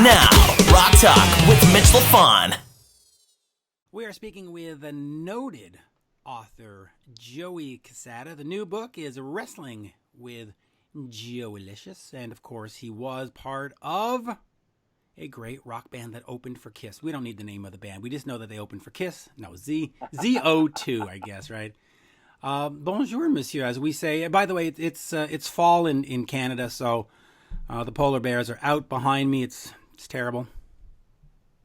Now, Rock Talk with Mitch Lafon. We are speaking with a noted author, Joey Cassata. The new book is Wrestling with Joeylicious, and of course, he was part of a great rock band that opened for Kiss. We don't need the name of the band. We just know that they opened for Kiss. No, ZO2, I guess, right? Bonjour, monsieur, as we say. By the way, it's fall in Canada, so the polar bears are out behind me. It's terrible.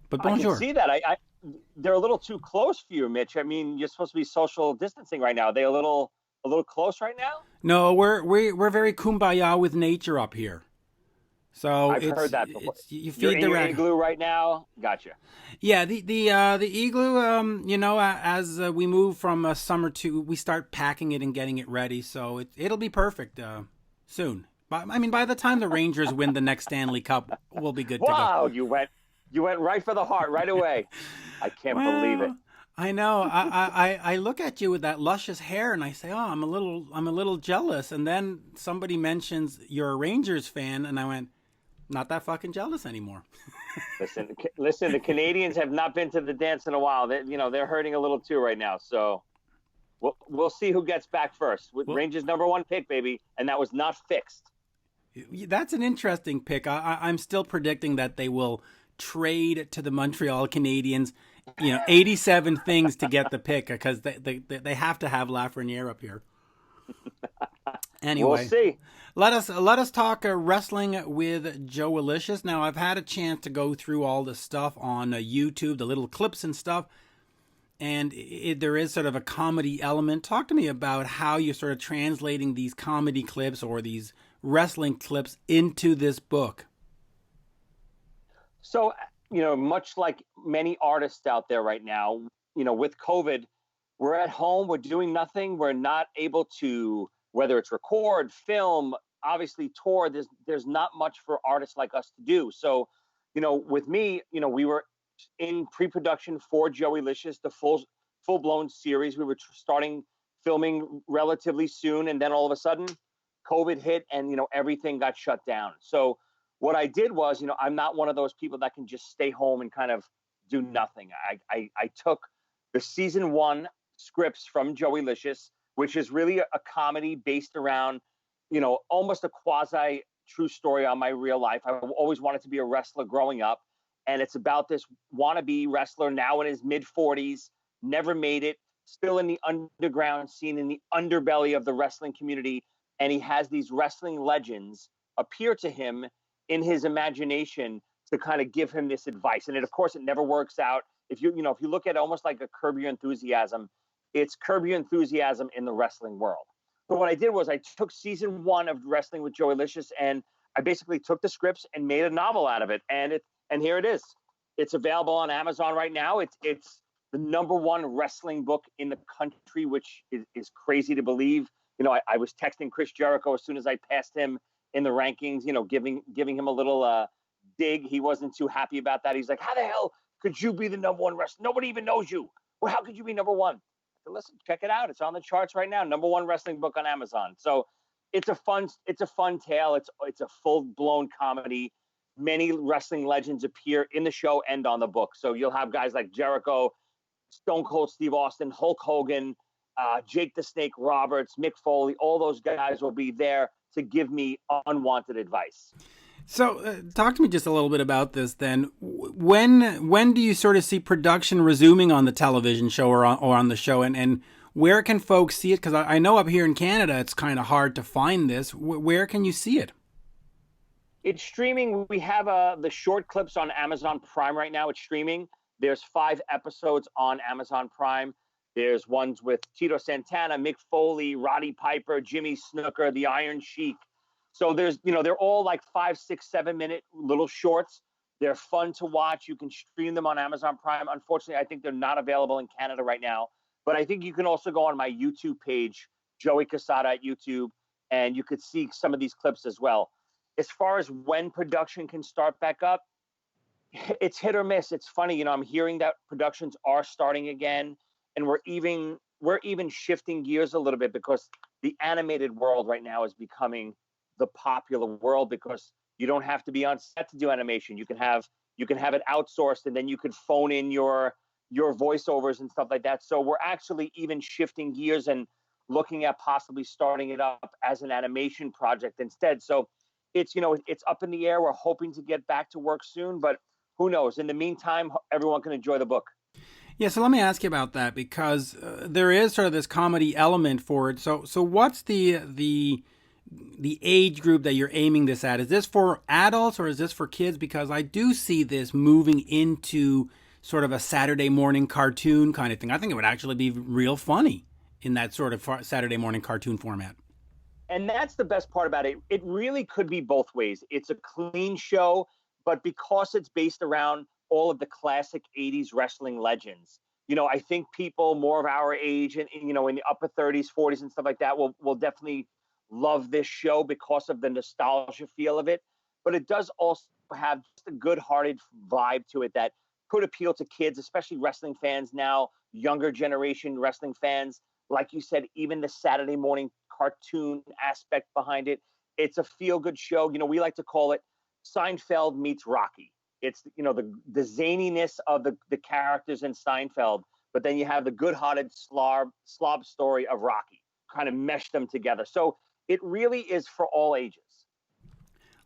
But bonjour. I can see that. They're a little too close for you, Mitch. I mean, you're supposed to be social distancing right now. Are they a little close right now? No, we're very kumbaya with nature up here. So I've heard that before. You feed You're in the your igloo right now. Gotcha. Yeah, the igloo. As we move from summer to, we start packing it and getting it ready. So it'll be perfect soon. By the time the Rangers win the next Stanley Cup, we'll be good to go. Wow, you went right for the heart right away. I can't believe it. I know. I look at you with that luscious hair and I say, oh, I'm a little jealous. And then somebody mentions you're a Rangers fan, and I went, not that fucking jealous anymore. Listen. The Canadians have not been to the dance in a while. They're hurting a little too right now. So we'll see who gets back first. Rangers #1 pick, baby, and that was not fixed. That's an interesting pick. I'm still predicting that they will trade to the Montreal Canadiens, 87 things to get the pick, because they have to have Lafreniere up here. Anyway, we'll see. Let us talk wrestling with Joeylicious. Now, I've had a chance to go through all the stuff on YouTube, the little clips and stuff, and there is sort of a comedy element. Talk to me about how you're sort of translating these comedy clips or these wrestling clips into this book. So, much like many artists out there right now, with COVID, we're at home, we're doing nothing. We're not able to, whether it's record, film, obviously tour, there's not much for artists like us to do. So, with me, we were in pre-production for Joeylicious, the full-blown series. We were starting filming relatively soon, and then all of a sudden COVID hit and, everything got shut down. So what I did was, I'm not one of those people that can just stay home and kind of do nothing. I took the season 1 scripts from Joeylicious, which is really a comedy based around, almost a quasi true story on my real life. I always wanted to be a wrestler growing up. And it's about this wannabe wrestler now in his mid 40s, never made it, still in the underground scene, in the underbelly of the wrestling community. And he has these wrestling legends appear to him in his imagination to kind of give him this advice. And of course, it never works out. If you look at it almost like a Curb Your Enthusiasm, it's Curb Your Enthusiasm in the wrestling world. So what I did was I took season 1 of Wrestling with Joeylicious, and I basically took the scripts and made a novel out of it. And here it is. It's available on Amazon right now. It's the #1 wrestling book in the country, which is crazy to believe. I was texting Chris Jericho as soon as I passed him in the rankings, giving him a little dig. He wasn't too happy about that. He's like, how the hell could you be the #1 wrestler? Nobody even knows you. Well, how could you be #1? So listen, check it out. It's on the charts right now. #1 wrestling book on Amazon. So it's a fun tale. It's a full-blown comedy. Many wrestling legends appear in the show and on the book. So you'll have guys like Jericho, Stone Cold Steve Austin, Hulk Hogan, Jake the Snake Roberts, Mick Foley. All those guys will be there to give me unwanted advice. So talk to me just a little bit about this then. When do you sort of see production resuming on the television show or on the show, and where can folks see it? Because I know up here in Canada it's kind of hard to find this. Where can you see it? It's streaming. We have the short clips on Amazon Prime right now. It's streaming. There's 5 episodes on Amazon Prime. There's ones with Tito Santana, Mick Foley, Roddy Piper, Jimmy Snuka, the Iron Sheik. So there's, they're all like 5, 6, 7-minute little shorts. They're fun to watch. You can stream them on Amazon Prime. Unfortunately, I think they're not available in Canada right now. But I think you can also go on my YouTube page, Joey Cassata at YouTube, and you could see some of these clips as well. As far as when production can start back up, it's hit or miss. It's funny, I'm hearing that productions are starting again, and we're even shifting gears a little bit because the animated world right now is becoming the popular world because You don't have to be on set to do animation. You can have it outsourced, and then you could phone in your voiceovers and stuff like that. So we're actually even shifting gears and looking at possibly starting it up as an animation project instead. So it's, it's up in the air. We're hoping to get back to work soon, but who knows? In the meantime, everyone can enjoy the book. Yeah, so let me ask you about that, because there is sort of this comedy element for it. So what's the age group that you're aiming this at? Is this for adults or is this for kids? Because I do see this moving into sort of a Saturday morning cartoon kind of thing. I think it would actually be real funny in that sort of Saturday morning cartoon format. And that's the best part about it. It really could be both ways. It's a clean show, but because it's based around all of the classic 80s wrestling legends, I think people more of our age and, in the upper 30s, 40s and stuff like that will definitely love this show because of the nostalgia feel of it. But it does also have just a good-hearted vibe to it that could appeal to kids, especially wrestling fans now, younger generation wrestling fans. Like you said, even the Saturday morning cartoon aspect behind it. It's a feel good show. We like to call it Seinfeld meets Rocky. It's, the zaniness of the characters in Seinfeld, but then you have the good-hearted slob story of Rocky, kind of mesh them together. So it really is for all ages.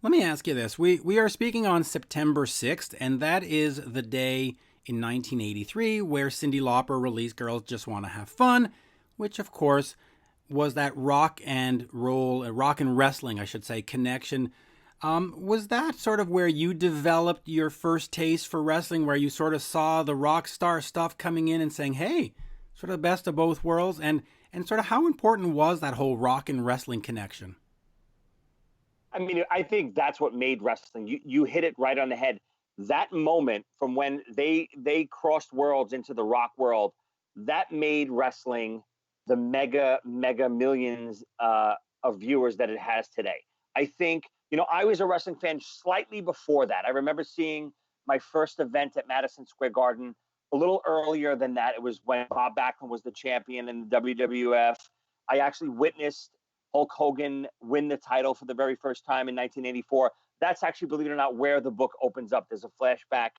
Let me ask you this. We are speaking on September 6th, and that is the day in 1983 where Cyndi Lauper released Girls Just Want to Have Fun, which, of course, was that rock and wrestling, I should say, connection. Was that sort of where you developed your first taste for wrestling, where you sort of saw the rock star stuff coming in and saying, hey, sort of the best of both worlds? And sort of how important was that whole rock and wrestling connection? I mean, I think that's what made wrestling. You hit it right on the head. That moment from when they crossed worlds into the rock world, that made wrestling the mega millions of viewers that it has today. I think, I was a wrestling fan slightly before that. I remember seeing my first event at Madison Square Garden a little earlier than that. It was when Bob Backlund was the champion in the WWF. I actually witnessed Hulk Hogan win the title for the very first time in 1984. That's actually, believe it or not, where the book opens up. There's a flashback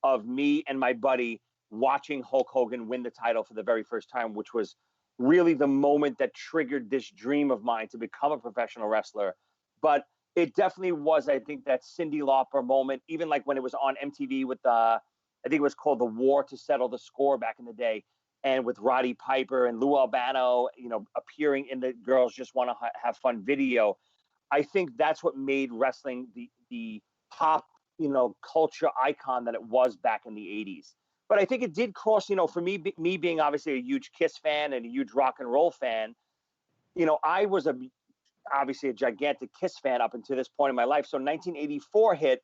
of me and my buddy watching Hulk Hogan win the title for the very first time, which was really the moment that triggered this dream of mine to become a professional wrestler. But it definitely was, I think, that Cyndi Lauper moment, even like when it was on MTV with I think it was called The War to Settle the Score back in the day, and with Roddy Piper and Lou Albano, appearing in the Girls Just Want to Have Fun video. I think that's what made wrestling the pop, culture icon that it was back in the 80s. But I think it did cross, for me being obviously a huge Kiss fan and a huge rock and roll fan, I was obviously a gigantic Kiss fan up until this point in my life. So 1984 hit,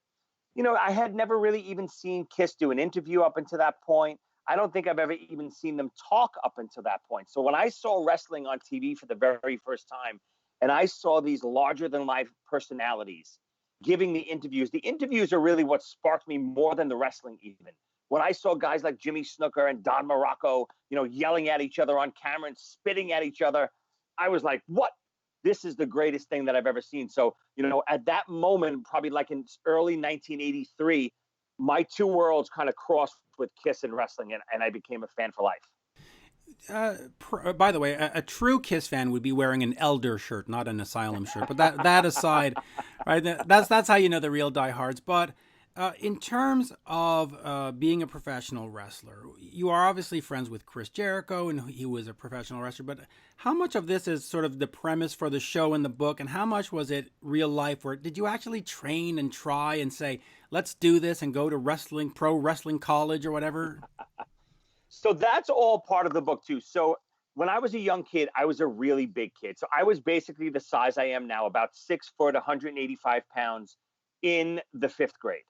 I had never really even seen Kiss do an interview up until that point. I don't think I've ever even seen them talk up until that point. So when I saw wrestling on TV for the very first time, and I saw these larger than life personalities giving the interviews are really what sparked me more than the wrestling even. When I saw guys like Jimmy Snooker and Don Morocco, yelling at each other on camera and spitting at each other, I was like, what? This is the greatest thing that I've ever seen. So, at that moment, probably like in early 1983, my two worlds kind of crossed with Kiss and wrestling, and I became a fan for life. By the way, a true Kiss fan would be wearing an Elder shirt, not an Asylum shirt. But that aside, right? That's how you know the real diehards. But in terms of being a professional wrestler, you are obviously friends with Chris Jericho, and he was a professional wrestler. But how much of this is sort of the premise for the show in the book, and how much was it real life? Where did you actually train and try and say, let's do this and go to pro wrestling college or whatever? So that's all part of the book too. So when I was a young kid, I was a really big kid. So I was basically the size I am now, about 6 foot, 185 pounds in the fifth grade.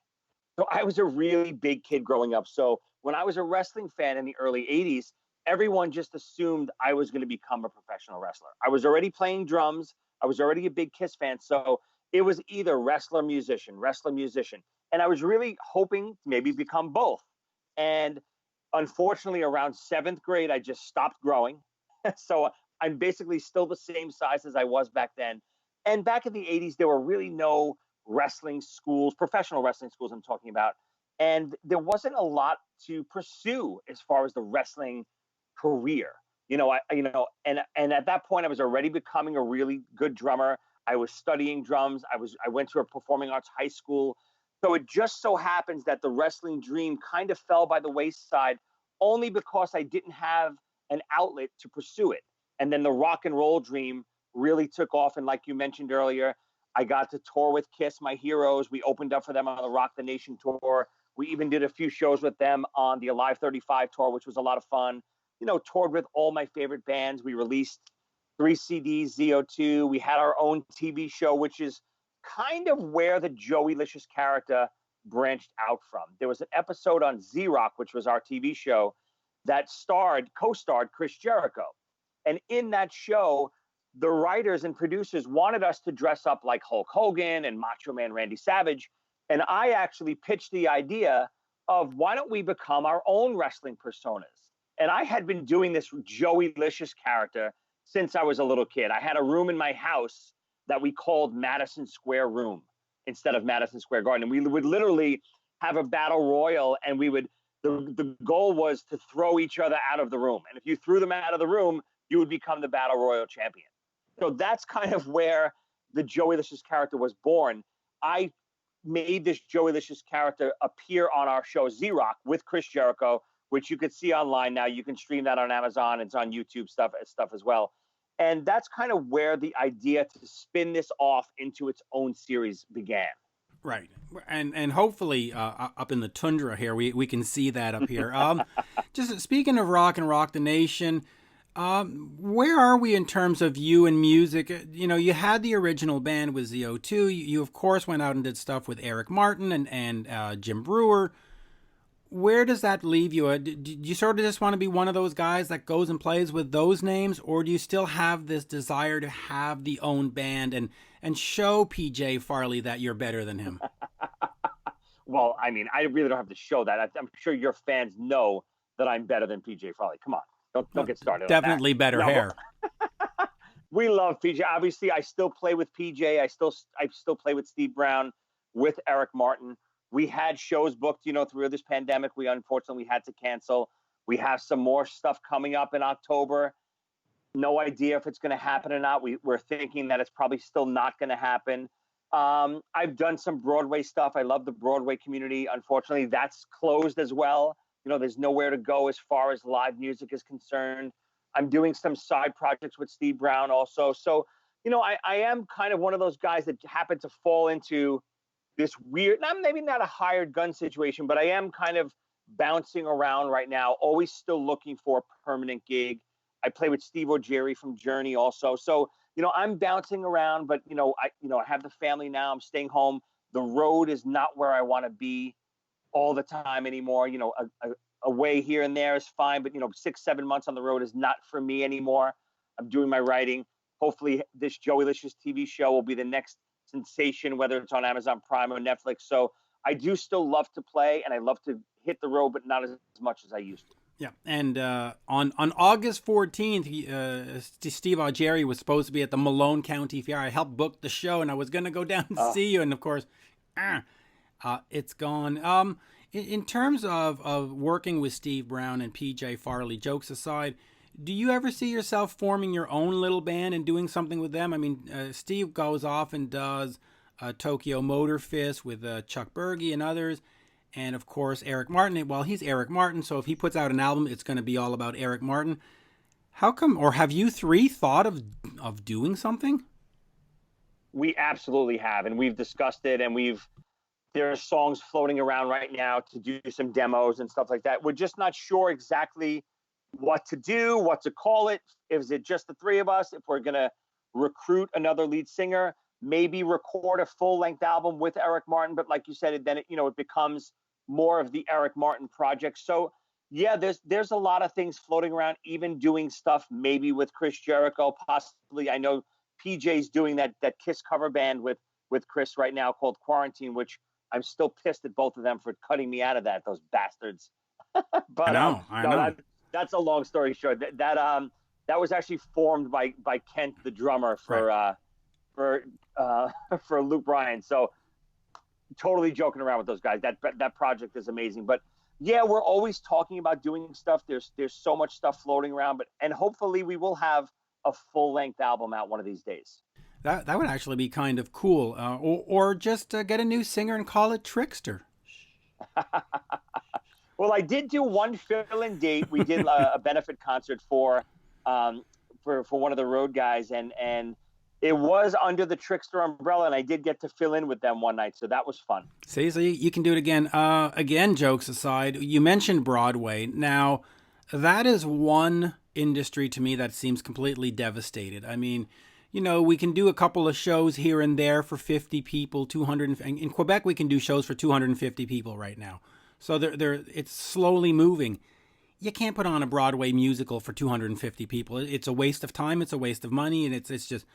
So I was a really big kid growing up. So when I was a wrestling fan in the early 80s, everyone just assumed I was going to become a professional wrestler. I was already playing drums. I was already a big Kiss fan. So it was either wrestler, musician, wrestler, musician. And I was really hoping to maybe become both. And unfortunately, around seventh grade, I just stopped growing. So I'm basically still the same size as I was back then. And back in the 80s, there were really no wrestling schools, professional wrestling schools I'm talking about, and there wasn't a lot to pursue as far as the wrestling career. And at that point I was already becoming a really good drummer. I was studying drums. I went to a performing arts high school. So it just so happens that the wrestling dream kind of fell by the wayside only because I didn't have an outlet to pursue it. And then the rock and roll dream really took off. And like you mentioned earlier, I got to tour with Kiss, my heroes. We opened up for them on the Rock the Nation tour. We even did a few shows with them on the Alive 35 tour, which was a lot of fun. Toured with all my favorite bands. We released 3 CDs, ZO2. We had our own TV show, which is kind of where the Joeylicious character branched out from. There was an episode on Z-Rock, which was our TV show, that co-starred Chris Jericho. And in that show, the writers and producers wanted us to dress up like Hulk Hogan and Macho Man Randy Savage. And I actually pitched the idea of, why don't we become our own wrestling personas? And I had been doing this Joeylicious character since I was a little kid. I had a room in my house that we called Madison Square Room instead of Madison Square Garden. And we would literally have a battle royal, and the goal was to throw each other out of the room. And if you threw them out of the room, you would become the battle royal champion. So that's kind of where the Joeylicious character was born. I made this Joeylicious character appear on our show Z-Rock with Chris Jericho, which you could see online now. You can stream that on Amazon. It's on YouTube stuff as well. And that's kind of where the idea to spin this off into its own series began. Right. And hopefully up in the tundra here, we can see that up here. Just speaking of rock and Rock the Nation, where are we in terms of you and music? You had the original band with ZO2. You of course went out and did stuff with Eric Martin and Jim Brewer. Where does that leave you? Do you sort of just want to be one of those guys that goes and plays with those names, or do you still have this desire to have the own band and show PJ Farley that you're better than him? Well, I mean, I really don't have to show that. I'm sure your fans know that I'm better than PJ Farley. Come on, don't get started. Definitely better hair. We love PJ. Obviously, I still play with PJ. I still play with Steve Brown, with Eric Martin. We had shows booked, through this pandemic. We unfortunately had to cancel. We have some more stuff coming up in October. No idea if it's going to happen or not. We're thinking that it's probably still not going to happen. I've done some Broadway stuff. I love the Broadway community. Unfortunately, that's closed as well. There's nowhere to go as far as live music is concerned. I'm doing some side projects with Steve Brown also. So, I am kind of one of those guys that happen to fall into this weird, maybe not a hired gun situation, but I am kind of bouncing around right now, always still looking for a permanent gig. I play with Steve O'Jerry from Journey also. So, I'm bouncing around, but, I have the family now. I'm staying home. The road is not where I want to be all the time anymore. Away here and there is fine, but, 6-7 months on the road is not for me anymore. I'm doing my writing. Hopefully this Joeylicious TV show will be the next sensation, whether it's on Amazon Prime or Netflix. So I do still love to play, and I love to hit the road, but not as much as I used to. Yeah, and on August 14th, Steve O'Jerry was supposed to be at the Malone County Fair. I helped book the show, and I was going to go down and see you, and of course, it's gone. In terms of working with Steve Brown and PJ Farley, jokes aside, do you ever see yourself forming your own little band and doing something with them? I mean, Steve goes off and does Tokyo Motor Fist with Chuck Berge and others. And, of course, Eric Martin. Well, he's Eric Martin, so if he puts out an album, it's going to be all about Eric Martin. How come, or have you three thought of doing something? We absolutely have, and we've discussed it, and there are songs floating around right now to do some demos and stuff like that. We're just not sure exactly what to do, what to call it. Is it just the three of us? If we're going to recruit another lead singer, maybe record a full-length album with Eric Martin. But like you said, then it becomes more of the Eric Martin project. So yeah, there's a lot of things floating around, even doing stuff maybe with Chris Jericho, possibly. I know PJ's doing that Kiss cover band with Chris right now called Quarantine, which I'm still pissed at both of them for cutting me out of that, those bastards. But I know. That's a long story short. That was actually formed by Kent, the drummer, for Luke Bryan. So totally joking around with those guys. That project is amazing. But yeah, we're always talking about doing stuff. There's so much stuff floating around, and hopefully we will have a full length album out one of these days. That would actually be kind of cool. Or just get a new singer and call it Trickster. Well, I did do one fill-in date. We did a benefit concert for one of the road guys, and it was under the Trickster umbrella, and I did get to fill in with them one night, so that was fun. See, so you can do it again. Again, jokes aside, you mentioned Broadway. Now, that is one industry to me that seems completely devastated. I mean, we can do a couple of shows here and there for 50 people, 200. In Quebec, we can do shows for 250 people right now. So it's slowly moving. You can't put on a Broadway musical for 250 people. It's a waste of time. It's a waste of money, and it's just.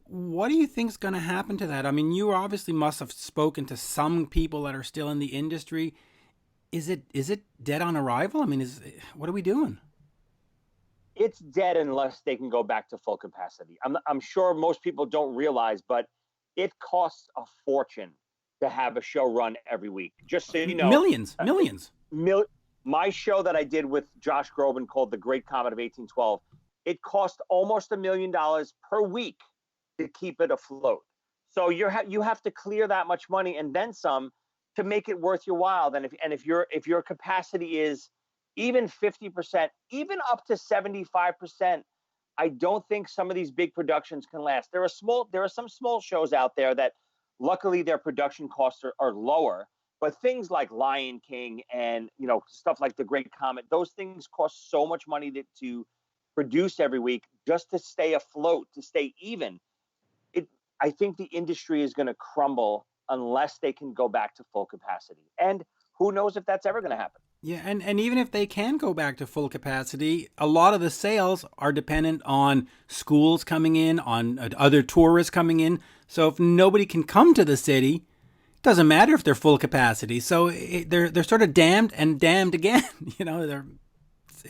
What do you think's going to happen to that? I mean, you obviously must have spoken to some people that are still in the industry. Is it dead on arrival? I mean, what are we doing? It's dead unless they can go back to full capacity. I'm sure most people don't realize, but it costs a fortune to have a show run every week. Just so you know, millions. My show that I did with Josh Groban called The Great Comet of 1812, it cost almost $1 million per week to keep it afloat. So you have to clear that much money and then some to make it worth your while. Then if your capacity is even 50%, even up to 75%, I don't think some of these big productions can last. There are some small shows out there that luckily their production costs are lower, but things like Lion King and stuff like The Great Comet, those things cost so much money to produce every week just to stay afloat, to stay even. I think the industry is going to crumble unless they can go back to full capacity. And who knows if that's ever going to happen. Yeah, and even if they can go back to full capacity, a lot of the sales are dependent on schools coming in, on other tourists coming in. So if nobody can come to the city, it doesn't matter if they're full capacity. So they're sort of damned and damned again.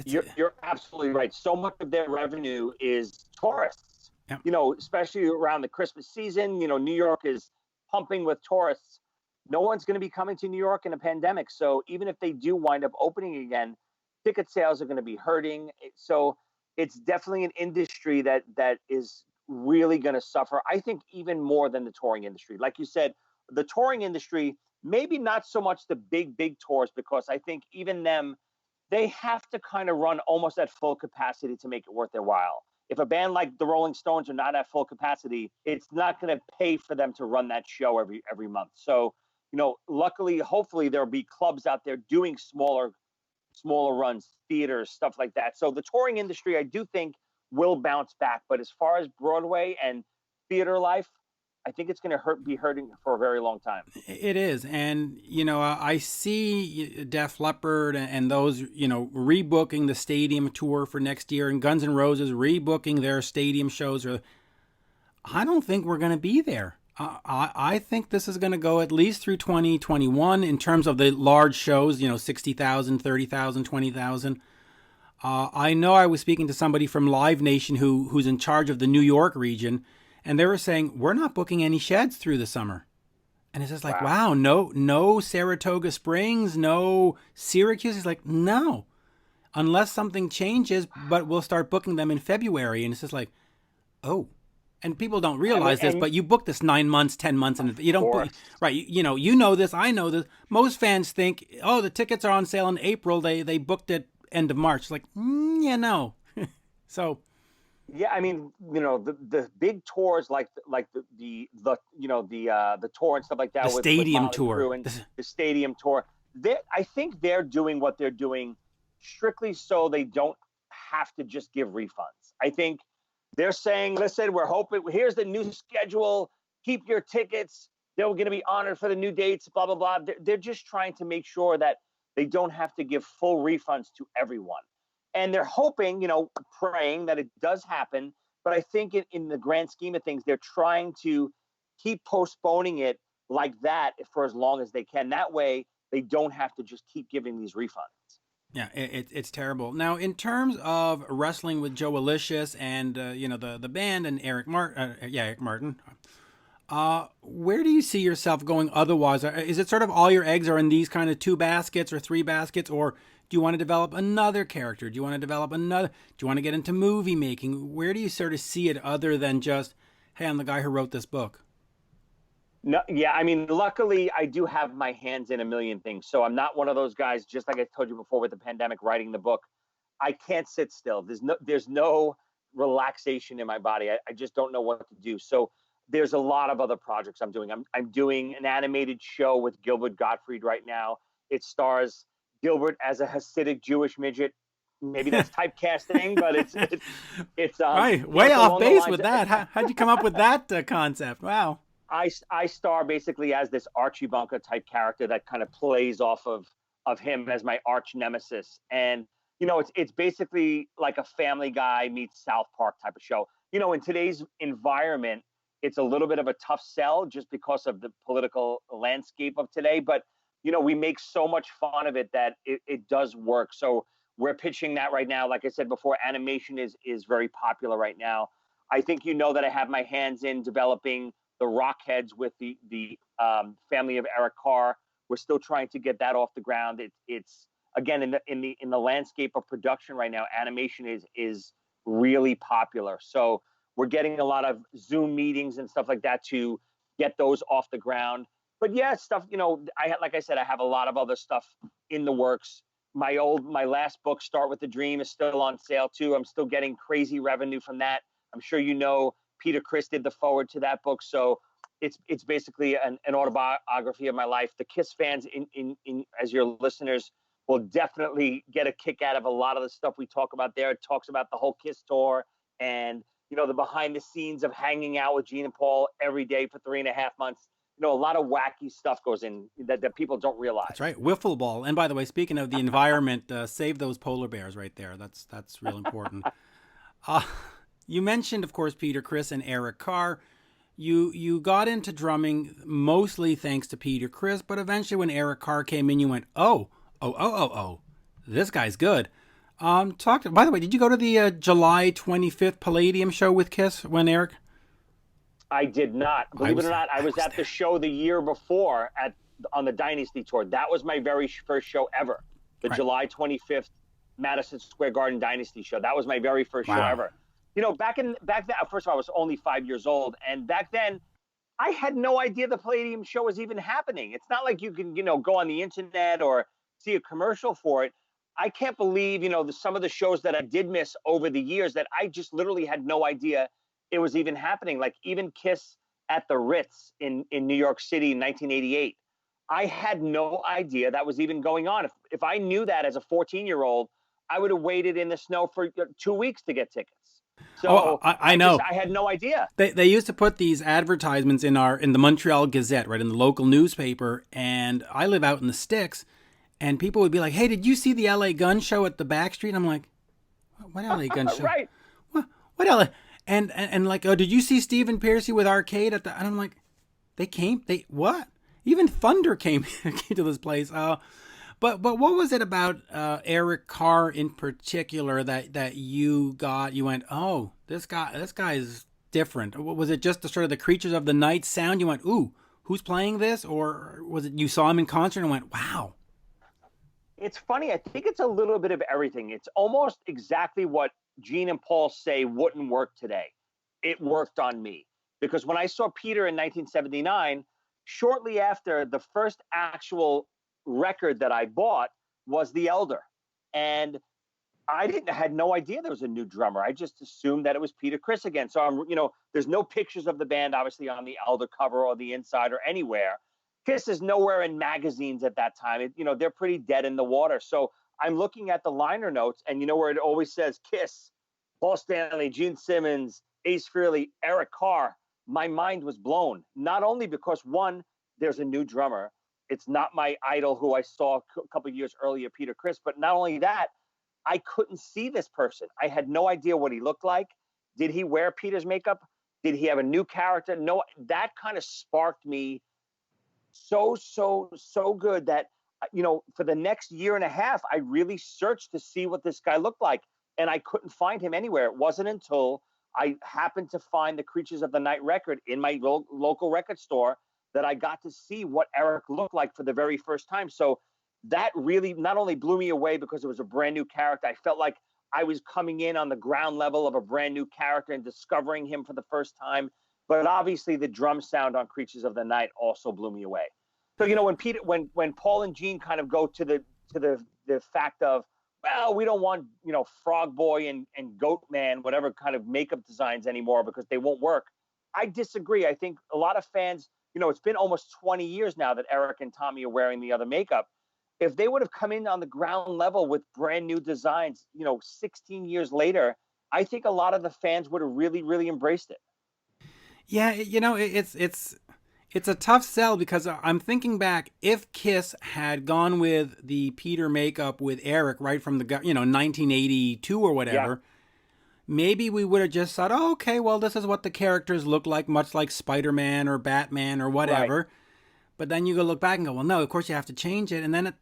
You're absolutely right. So much of their revenue is tourists. Yep. Especially around the Christmas season, New York is pumping with tourists. No one's going to be coming to New York in a pandemic. So even if they do wind up opening again, ticket sales are going to be hurting. So it's definitely an industry that is really going to suffer, I think, even more than the touring industry. Like you said, the touring industry, maybe not so much the big tours, because I think even them, they have to kind of run almost at full capacity to make it worth their while. If a band like the Rolling Stones are not at full capacity, it's not going to pay for them to run that show every month. So, luckily, hopefully there'll be clubs out there doing smaller runs, theaters, stuff like that. So the touring industry, I do think, will bounce back. But as far as Broadway and theater life, I think it's going to be hurting for a very long time. It is. And, I see Def Leppard and those, rebooking the stadium tour for next year, and Guns N' Roses rebooking their stadium shows. I don't think we're going to be there. I think this is going to go at least through 2021 in terms of the large shows, 60,000, 30,000, 20,000. I know I was speaking to somebody from Live Nation who's in charge of the New York region, and they were saying, we're not booking any sheds through the summer. And it's just like, wow, no Saratoga Springs, no Syracuse. It's like, no, unless something changes, but we'll start booking them in February. And it's just like, oh. And people don't realize this, but you book this 9 months, 10 months, and you don't book, right? You know this. I know this. Most fans think, oh, the tickets are on sale in April. They booked it end of March. It's like, no. So, yeah, I mean, the big tours like the tour and stuff like that. The stadium tour, and the stadium tour. I think they're doing what they're doing strictly so they don't have to just give refunds. I think they're saying, listen, we're hoping, here's the new schedule, keep your tickets, they're going to be honored for the new dates, blah, blah, blah. They're just trying to make sure that they don't have to give full refunds to everyone. And they're hoping, praying that it does happen. But I think in the grand scheme of things, they're trying to keep postponing it like that for as long as they can. That way, they don't have to just keep giving these refunds. Yeah, it's terrible. Now, in terms of Wrestling with Joeylicious and the band and Eric Martin, Where do you see yourself going otherwise? Is it sort of all your eggs are in these kind of 2 baskets or 3 baskets, or do you want to develop another character? Do you want to develop another? Do you want to get into movie making? Where do you sort of see it other than just, hey, I'm the guy who wrote this book? No, yeah, I mean, luckily I do have my hands in a million things. So I'm not one of those guys, just like I told you before with the pandemic, writing the book. I can't sit still. There's no relaxation in my body. I just don't know what to do. So there's a lot of other projects I'm doing. I'm doing an animated show with Gilbert Gottfried right now. It stars Gilbert as a Hasidic Jewish midget. Maybe that's typecasting, but Right, you know, way it's off along the base lines. with that. How'd you come up with that concept? Wow. I star basically as this Archie Bunker type character that kind of plays off of him as my arch nemesis. And you know, it's basically like a Family Guy meets South Park type of show. You know, in today's environment, it's a little bit of a tough sell just because of the political landscape of today. But you know, we make so much fun of it that it does work. So we're pitching that right now. Like I said before, animation is very popular right now. I think you know that I have my hands in developing the Rockheads with the family of Eric Carr. We're still trying to get that off the ground. It's again in the landscape of production right now. Animation is really popular. So we're getting a lot of Zoom meetings and stuff like that to get those off the ground. But yeah, stuff. You know, like I said, I have a lot of other stuff in the works. My last book, Start with the Dream, is still on sale too. I'm still getting crazy revenue from that. I'm sure you know Peter Criss did the forward to that book, so it's basically an autobiography of my life. The Kiss fans, in as your listeners, will definitely get a kick out of a lot of the stuff we talk about there. It talks about the whole Kiss tour and you know the behind the scenes of hanging out with Gene and Paul every day for 3.5 months. You know, a lot of wacky stuff goes in that people don't That's realize. right, wiffle ball. And by the way, speaking of the environment, save those polar bears right there. That's real important. Uh, you mentioned, of course, Peter Criss and Eric Carr. You got into drumming mostly thanks to Peter Criss, but eventually when Eric Carr came in, you went, oh, this guy's good. By the way, did you go to the July 25th Palladium show with Kiss when Eric? I did not. I Believe it was or not, I I was was at the there. show the year before on the Dynasty tour. That was my very first show ever. The Right. July 25th Madison Square Garden Dynasty show. That was my very first show Wow. ever. You know, back then, first of all, I was only 5 years old, and back then, I had no idea the Palladium show was even happening. It's not like you can, you know, go on the internet or see a commercial for it. I can't believe, you know, some of the shows that I did miss over the years that I just literally had no idea it was even happening. Like even Kiss at the Ritz in New York City in 1988. I had no idea that was even going on. If I knew that as a 14-year-old, I would have waited in the snow for 2 weeks to get tickets. Oh, So I know. I had no idea. They used to put these advertisements in the Montreal Gazette, right, in the local newspaper, and I live out in the sticks, and people would be like, "Hey, did you see the LA Gun show at the back street?" I'm like, "What LA Gun show? Right. What LA?" And like, "Oh, did you see Stephen Piercy with Arcade at the?" And I'm like, They what? Even Thunder came came to this place. But what was it about Eric Carr in particular that you went, oh, this guy is different? Was it just the sort of the Creatures of the Night sound? You went, ooh, who's playing this? Or was it you saw him in concert and went, wow? It's funny. I think it's a little bit of everything. It's almost exactly what Gene and Paul say wouldn't work today. It worked on me because when I saw Peter in 1979, shortly after the first actual record that I bought was The Elder. And I didn't had no idea there was a new drummer. I just assumed that it was Peter Criss again. So I'm, you know, there's no pictures of the band obviously on the Elder cover or the inside or anywhere. Kiss is nowhere in magazines at that time. You know, they're pretty dead in the water. So I'm looking at the liner notes, and you know where it always says Kiss, Paul Stanley, Gene Simmons, Ace Frehley, Eric Carr. My mind was blown. Not only because one, there's a new drummer. It's not my idol who I saw a couple of years earlier, Peter Criss, but not only that, I couldn't see this person. I had no idea what he looked like. Did he wear Peter's makeup? Did he have a new character? No, that kind of sparked me so good that you know for the next year and a half I really searched to see what this guy looked like and I couldn't find him anywhere. It wasn't until I happened to find the Creatures of the Night record in my local record store that I got to see what Eric looked like for the very first time. So that really not only blew me away because it was a brand new character, I felt like I was coming in on the ground level of a brand new character and discovering him for the first time. But obviously the drum sound on Creatures of the Night also blew me away. So, when Paul and Gene kind of go to the fact of, well, we don't want, Frog Boy and Goat Man, whatever kind of makeup designs anymore because they won't work. I disagree. I think a lot of fans, it's been almost 20 years now that Eric and Tommy are wearing the other makeup. If they would have come in on the ground level with brand new designs, 16 years later, I think a lot of the fans would have really, really embraced it. Yeah, it's a tough sell because I'm thinking back, if Kiss had gone with the Peter makeup with Eric right from the 1982 or whatever, maybe we would have just thought, oh, okay, well, this is what the characters look like, much like Spider-Man or Batman or whatever. Right. But then you go look back and go, well, no, of course you have to change it. And then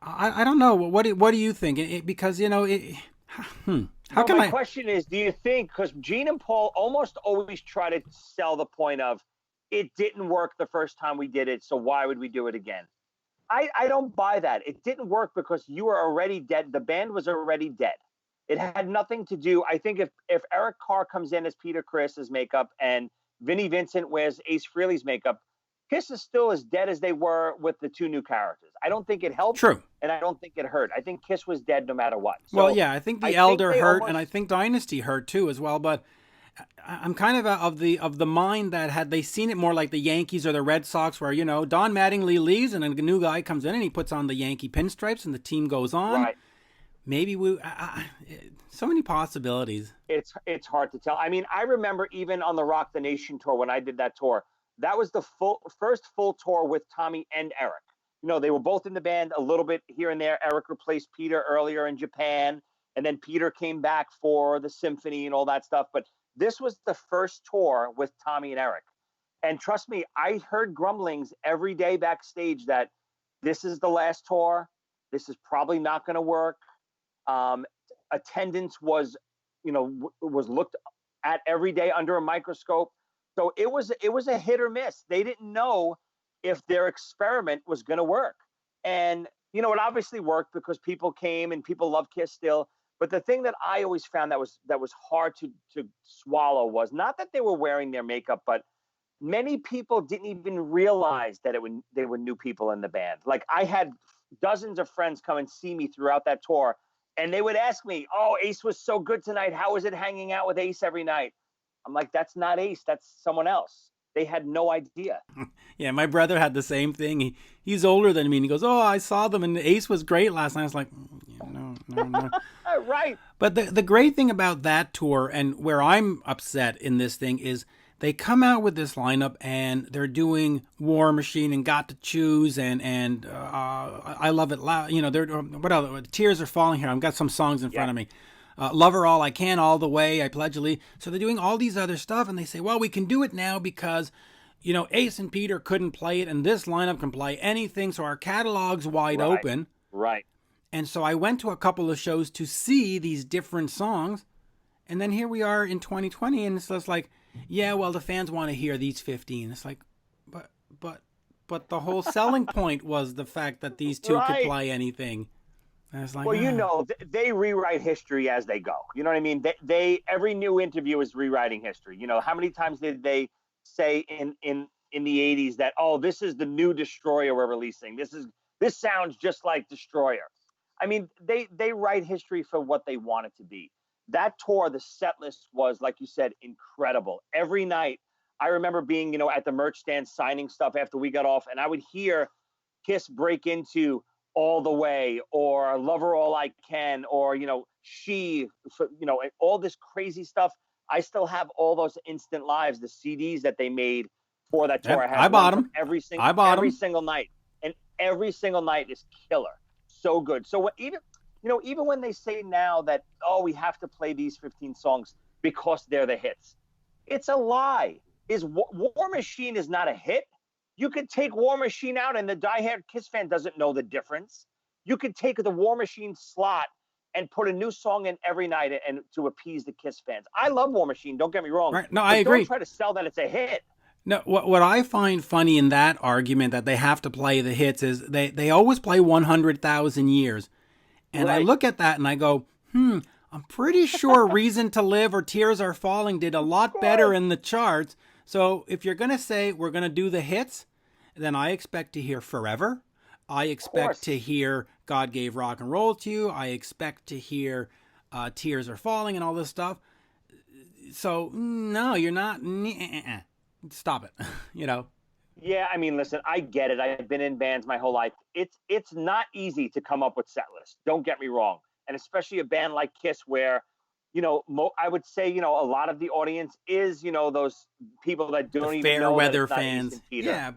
I don't know. What do you think? Because, how can my question is, do you think, because Gene and Paul almost always try to sell the point of, it didn't work the first time we did it, so why would we do it again? I don't buy that. It didn't work because you were already dead. The band was already dead. It had nothing to do. I think if Eric Carr comes in as Peter Criss's makeup and Vinnie Vincent wears Ace Frehley's makeup, Kiss is still as dead as they were with the two new characters. I don't think it helped. True. And I don't think it hurt. I think Kiss was dead no matter what. So well, yeah, I think the Elder hurt, and I think Dynasty hurt too as well. But I'm kind of the mind that had they seen it more like the Yankees or the Red Sox, where Don Mattingly leaves and a new guy comes in and he puts on the Yankee pinstripes and the team goes on. Right. Maybe so many possibilities. It's hard to tell. I mean, I remember even on the Rock the Nation tour when I did that tour. That was the first full tour with Tommy and Eric. They were both in the band a little bit here and there. Eric replaced Peter earlier in Japan, and then Peter came back for the symphony and all that stuff. But this was the first tour with Tommy and Eric. And trust me, I heard grumblings every day backstage that this is the last tour. This is probably not going to work. Attendance was looked at every day under a microscope. So it was a hit or miss. They didn't know if their experiment was going to work. And, it obviously worked because people came and people love Kiss still. But the thing that I always found that was hard to swallow was not that they were wearing their makeup, but many people didn't even realize that they were new people in the band. Like I had dozens of friends come and see me throughout that tour, and they would ask me, oh, Ace was so good tonight. How was it hanging out with Ace every night? I'm like, that's not Ace. That's someone else. They had no idea. Yeah, my brother had the same thing. He's older than me, and he goes, oh, I saw them, and Ace was great last night. I was like, no. Right. But the great thing about that tour, and where I'm upset in this thing, is they come out with this lineup, and they're doing War Machine and Got to Choose, and I Love It Loud. They're what else? Tears Are Falling Here. I've got some songs in front of me. Love Her All I Can, All the Way, I Pledge Allegiance. So they're doing all these other stuff, and they say, well, we can do it now because, Ace and Peter couldn't play it, and this lineup can play anything, so our catalog's wide open. Right. And so I went to a couple of shows to see these different songs, and then here we are in 2020, and it's just like, yeah, well, the fans want to hear these 15. It's like, but the whole selling point was the fact that these two could play anything. Like, well, they rewrite history as they go. You know what I mean? They every new interview is rewriting history. How many times did they say in the 80s that, oh, this is the new Destroyer we're releasing. This sounds just like Destroyer. I mean, they write history for what they want it to be. That tour, the set list was, like you said, incredible. Every night, I remember being, at the merch stand signing stuff after we got off, and I would hear Kiss break into All the Way or Love Her All I Can or, She, all this crazy stuff. I still have all those Instant Lives, the CDs that they made for that tour. I bought them. Every single night. And every single night is killer. So good. So even when they say now that, oh, we have to play these 15 songs because they're the hits, it's a lie. War Machine is not a hit. You could take War Machine out and the diehard Kiss fan doesn't know the difference. You could take the War Machine slot and put a new song in every night and to appease the Kiss fans. I love War Machine, don't get me wrong. Right? No, I but agree. Don't try to sell that it's a hit. No, what I find funny in that argument that they have to play the hits is they always play 100,000 Years. And I look at that and I go, I'm pretty sure Reason to Live or Tears Are Falling did a lot better in the charts. So if you're going to say we're going to do the hits, then I expect to hear Forever. I expect to hear God Gave Rock and Roll to You. I expect to hear Tears Are Falling and all this stuff. So, no, you're not. Stop it, Yeah, I mean, listen, I get it. I've been in bands my whole life. It's not easy to come up with set lists. Don't get me wrong. And especially a band like Kiss where, I would say, a lot of the audience is, those people that don't even know weather that it's fans.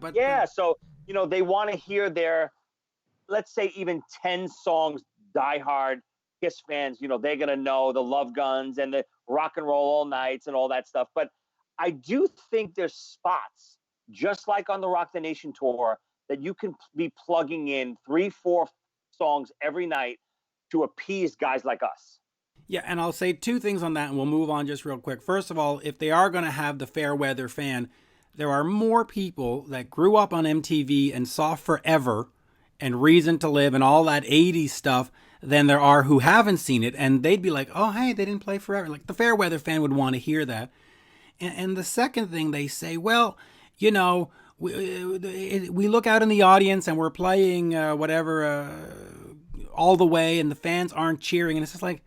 not Yeah, so, they want to hear their, let's say even 10 songs, diehard Kiss fans, they're going to know the Love Guns and the Rock and Roll All Nights and all that stuff. But I do think there's spots, just like on the Rock the Nation tour, that you can be plugging in 3-4 songs every night to appease guys like us. Yeah, and I'll say two things on that, and we'll move on just real quick. First of all, if they are going to have the fair weather fan, there are more people that grew up on MTV and saw Forever and Reason to Live and all that 80s stuff than there are who haven't seen it, and they'd be like, oh, hey, they didn't play Forever. Like, the fair weather fan would want to hear that. And the second thing they say, well, we look out in the audience and we're playing All the Way, and the fans aren't cheering, and it's just like,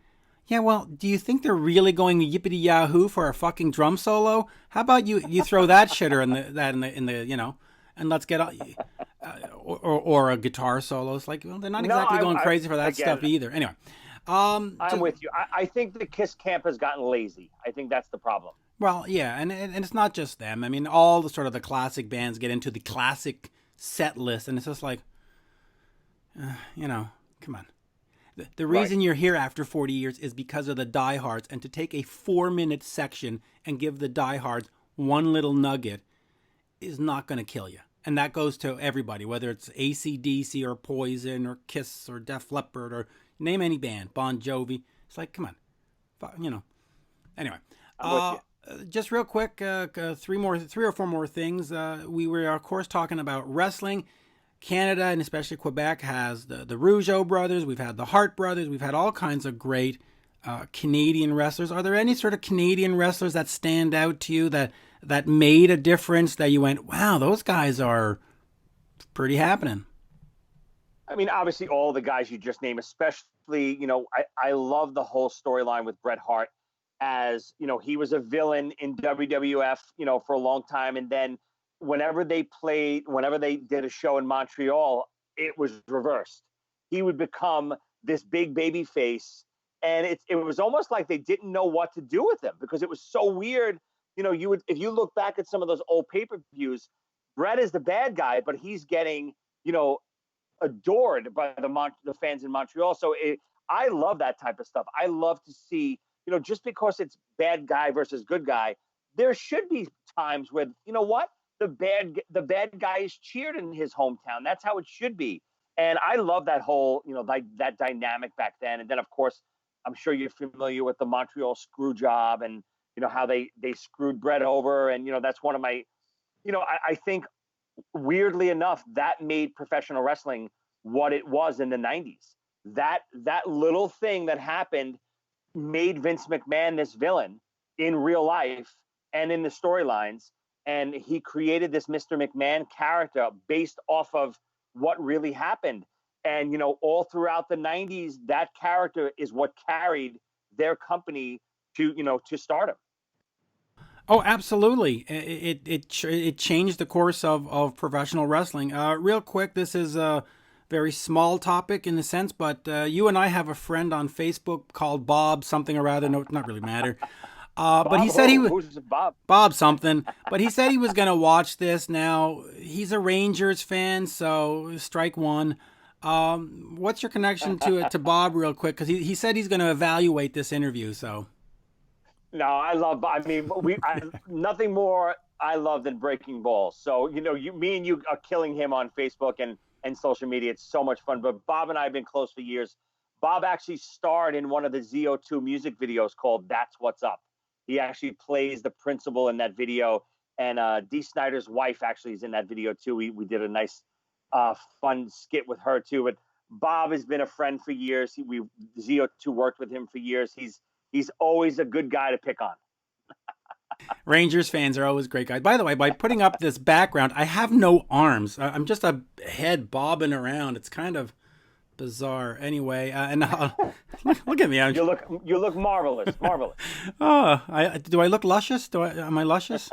yeah, well, do you think they're really going yippity yahoo for a fucking drum solo? How about you throw that shitter in the and let's get or a guitar solo. It's like, well, they're not exactly going crazy for that stuff either. Anyway, I'm with you. I think the Kiss camp has gotten lazy. I think that's the problem. Well, yeah, and it's not just them. I mean, all the sort of the classic bands get into the classic set list, and it's just like, come on. The reason you're here after 40 years is because of the diehards, and to take a 4-minute section and give the diehards one little nugget is not going to kill you. And that goes to everybody, whether it's AC/DC or Poison or Kiss or Def Leppard or name any band, Bon Jovi. It's like, come on, Anyway, just real quick, 3 or 4 more things. We were, of course, talking about wrestling. Canada, and especially Quebec, has the Rougeau brothers. We've had the Hart brothers. We've had all kinds of great Canadian wrestlers. Are there any sort of Canadian wrestlers that stand out to you that made a difference, that you went, wow, those guys are pretty happening? I mean, obviously, all the guys you just named, especially, I love the whole storyline with Bret Hart, as, he was a villain in WWF, for a long time. And then whenever they did a show in Montreal, it was reversed. He would become this big baby face, and it was almost like they didn't know what to do with him, because it was so weird. If you look back at some of those old pay-per-views, Bret is the bad guy, but he's getting, adored by the fans in Montreal. So I love that type of stuff. I love to see, just because it's bad guy versus good guy, there should be times where, the bad guy is cheered in his hometown. That's how it should be. And I love that whole, that dynamic back then. And then, of course, I'm sure you're familiar with the Montreal screw job and, how they screwed Bret over. And, that's one of my, I think, weirdly enough, that made professional wrestling what it was in the 90s. That little thing that happened made Vince McMahon this villain in real life and in the storylines. And he created this Mr. McMahon character based off of what really happened. And, all throughout the 90s, that character is what carried their company to stardom. Oh, absolutely. It changed the course of professional wrestling. Real quick, this is a very small topic in a sense, but you and I have a friend on Facebook called Bob something or other. No, not really matter. But he said who's Bob something. But he said he was going to watch this. Now, he's a Rangers fan, so strike one. What's your connection to Bob, real quick? Because he said he's going to evaluate this interview. So. No, I love. I mean, nothing more I love than breaking balls. So me and you are killing him on Facebook and social media. It's so much fun. But Bob and I have been close for years. Bob actually starred in one of the ZO2 music videos called "That's What's Up." He actually plays the principal in that video, and Dee Snider's wife actually is in that video too. We did a nice, fun skit with her too. But Bob has been a friend for years. We ZO2 worked with him for years. He's always a good guy to pick on. Rangers fans are always great guys. By the way, by putting up this background, I have no arms. I'm just a head bobbing around. It's kind of bizarre. Anyway, and look at me. You look marvelous, marvelous. Oh, do I look luscious? Am I luscious?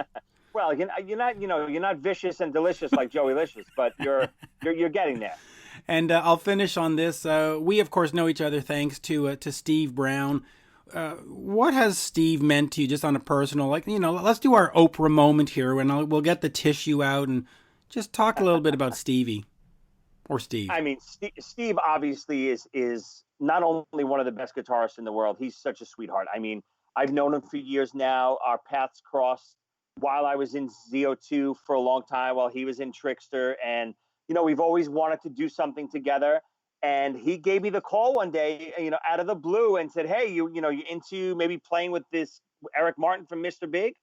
Well, you're not vicious and delicious like Joeylicious, but you're getting there. And I'll finish on this. We of course know each other thanks to Steve Brown. What has Steve meant to you, just on a personal, let's do our Oprah moment here, and we'll get the tissue out and just talk a little bit about Stevie, or Steve. I mean, Steve obviously is not only one of the best guitarists in the world. He's such a sweetheart. I mean, I've known him for years now. Our paths crossed while I was in ZO2 for a long time, while he was in Trickster, and we've always wanted to do something together. And he gave me the call one day, out of the blue, and said, "Hey, you into maybe playing with this Eric Martin from Mr. Big?"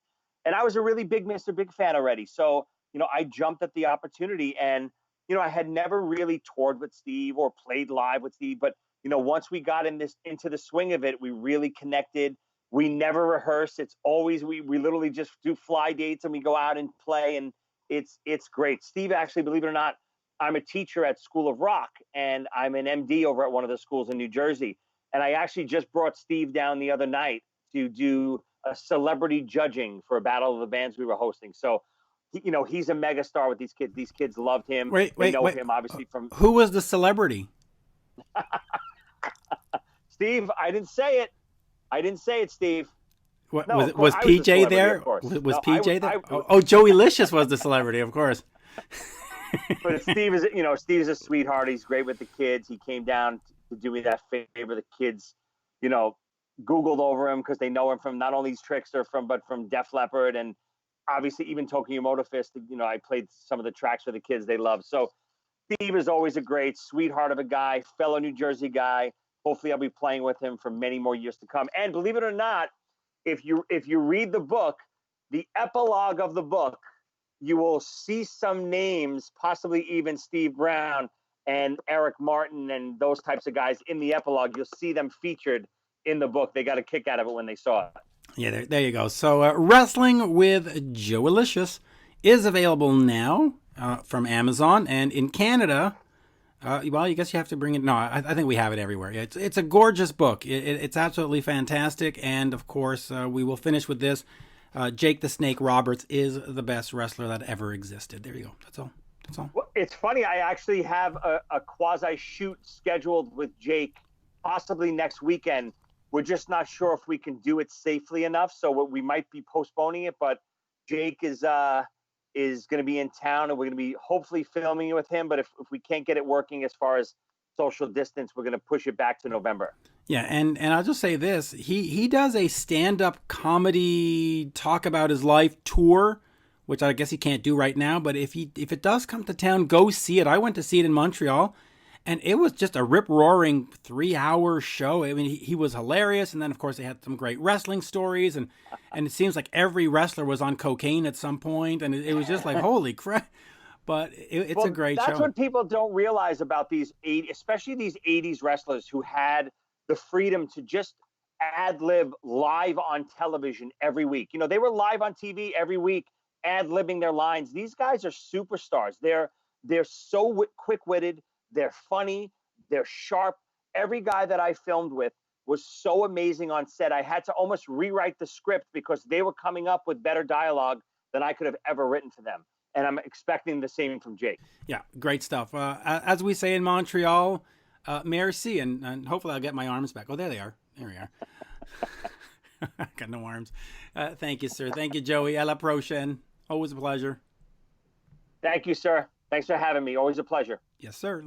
And I was a really big Mr. Big fan already. So, I jumped at the opportunity, and, I had never really toured with Steve or played live with Steve. But, once we got into the swing of it, we really connected. We never rehearse. It's always, we literally just do fly dates and we go out and play. And it's great. Steve, actually, believe it or not, I'm a teacher at School of Rock, and I'm an MD over at one of the schools in New Jersey. And I actually just brought Steve down the other night to do a celebrity judging for a Battle of the Bands we were hosting. So, he's a mega star with these kids. These kids loved him. Wait. Him obviously from. Who was the celebrity? Steve, I didn't say it, Steve. What, no, was PJ there? Was PJ there? Joeylicious was the celebrity, of course. But Steve's a sweetheart. He's great with the kids. He came down to do me that favor. The kids, Googled over him because they know him from not only Trickster but from Def Leppard, and obviously even Tokyo Motor Fist. I played some of the tracks for the kids they love. So Steve is always a great sweetheart of a guy, fellow New Jersey guy. Hopefully I'll be playing with him for many more years to come. And believe it or not, if you read the book, the epilogue of the book, you will see some names, possibly even Steve Brown and Eric Martin and those types of guys in the epilogue. You'll see them featured in the book. They got a kick out of it when they saw it. Yeah, there you go. So Wrestling with Joeylicious is available now from Amazon. And in Canada, well, I guess you have to bring it. No, I think we have it everywhere. It's a gorgeous book. It's absolutely fantastic. And, of course, we will finish with this. Jake the Snake Roberts is the best wrestler that ever existed. There you go. That's all. Well, it's funny. I actually have a quasi shoot scheduled with Jake, possibly next weekend. We're just not sure if we can do it safely enough, so we might be postponing it. But Jake is going to be in town, and we're going to be hopefully filming it with him. But if we can't get it working as far as social distance, we're going to push it back to November. Yeah, and I'll just say this. He does a stand-up comedy talk about his life tour, which I guess he can't do right now, but if it does come to town, go see it. I went to see it in Montreal, and it was just a rip-roaring 3-hour show. I mean, he was hilarious, and then, of course, they had some great wrestling stories, and it seems like every wrestler was on cocaine at some point, and it was just like, holy crap. But it's a great show. That's what people don't realize about these especially these 80s wrestlers who had the freedom to just ad-lib live on television every week. They were live on TV every week, ad-libbing their lines. These guys are superstars. They're so quick-witted. They're funny. They're sharp. Every guy that I filmed with was so amazing on set. I had to almost rewrite the script because they were coming up with better dialogue than I could have ever written for them. And I'm expecting the same from Jake. Yeah, great stuff. As we say in Montreal, merci, and hopefully I'll get my arms back. Oh, there they are. There we are. Got no arms. Thank you, sir. Thank you, Joey. À la prochaine. Always a pleasure. Thank you, sir. Thanks for having me. Always a pleasure. Yes, sir.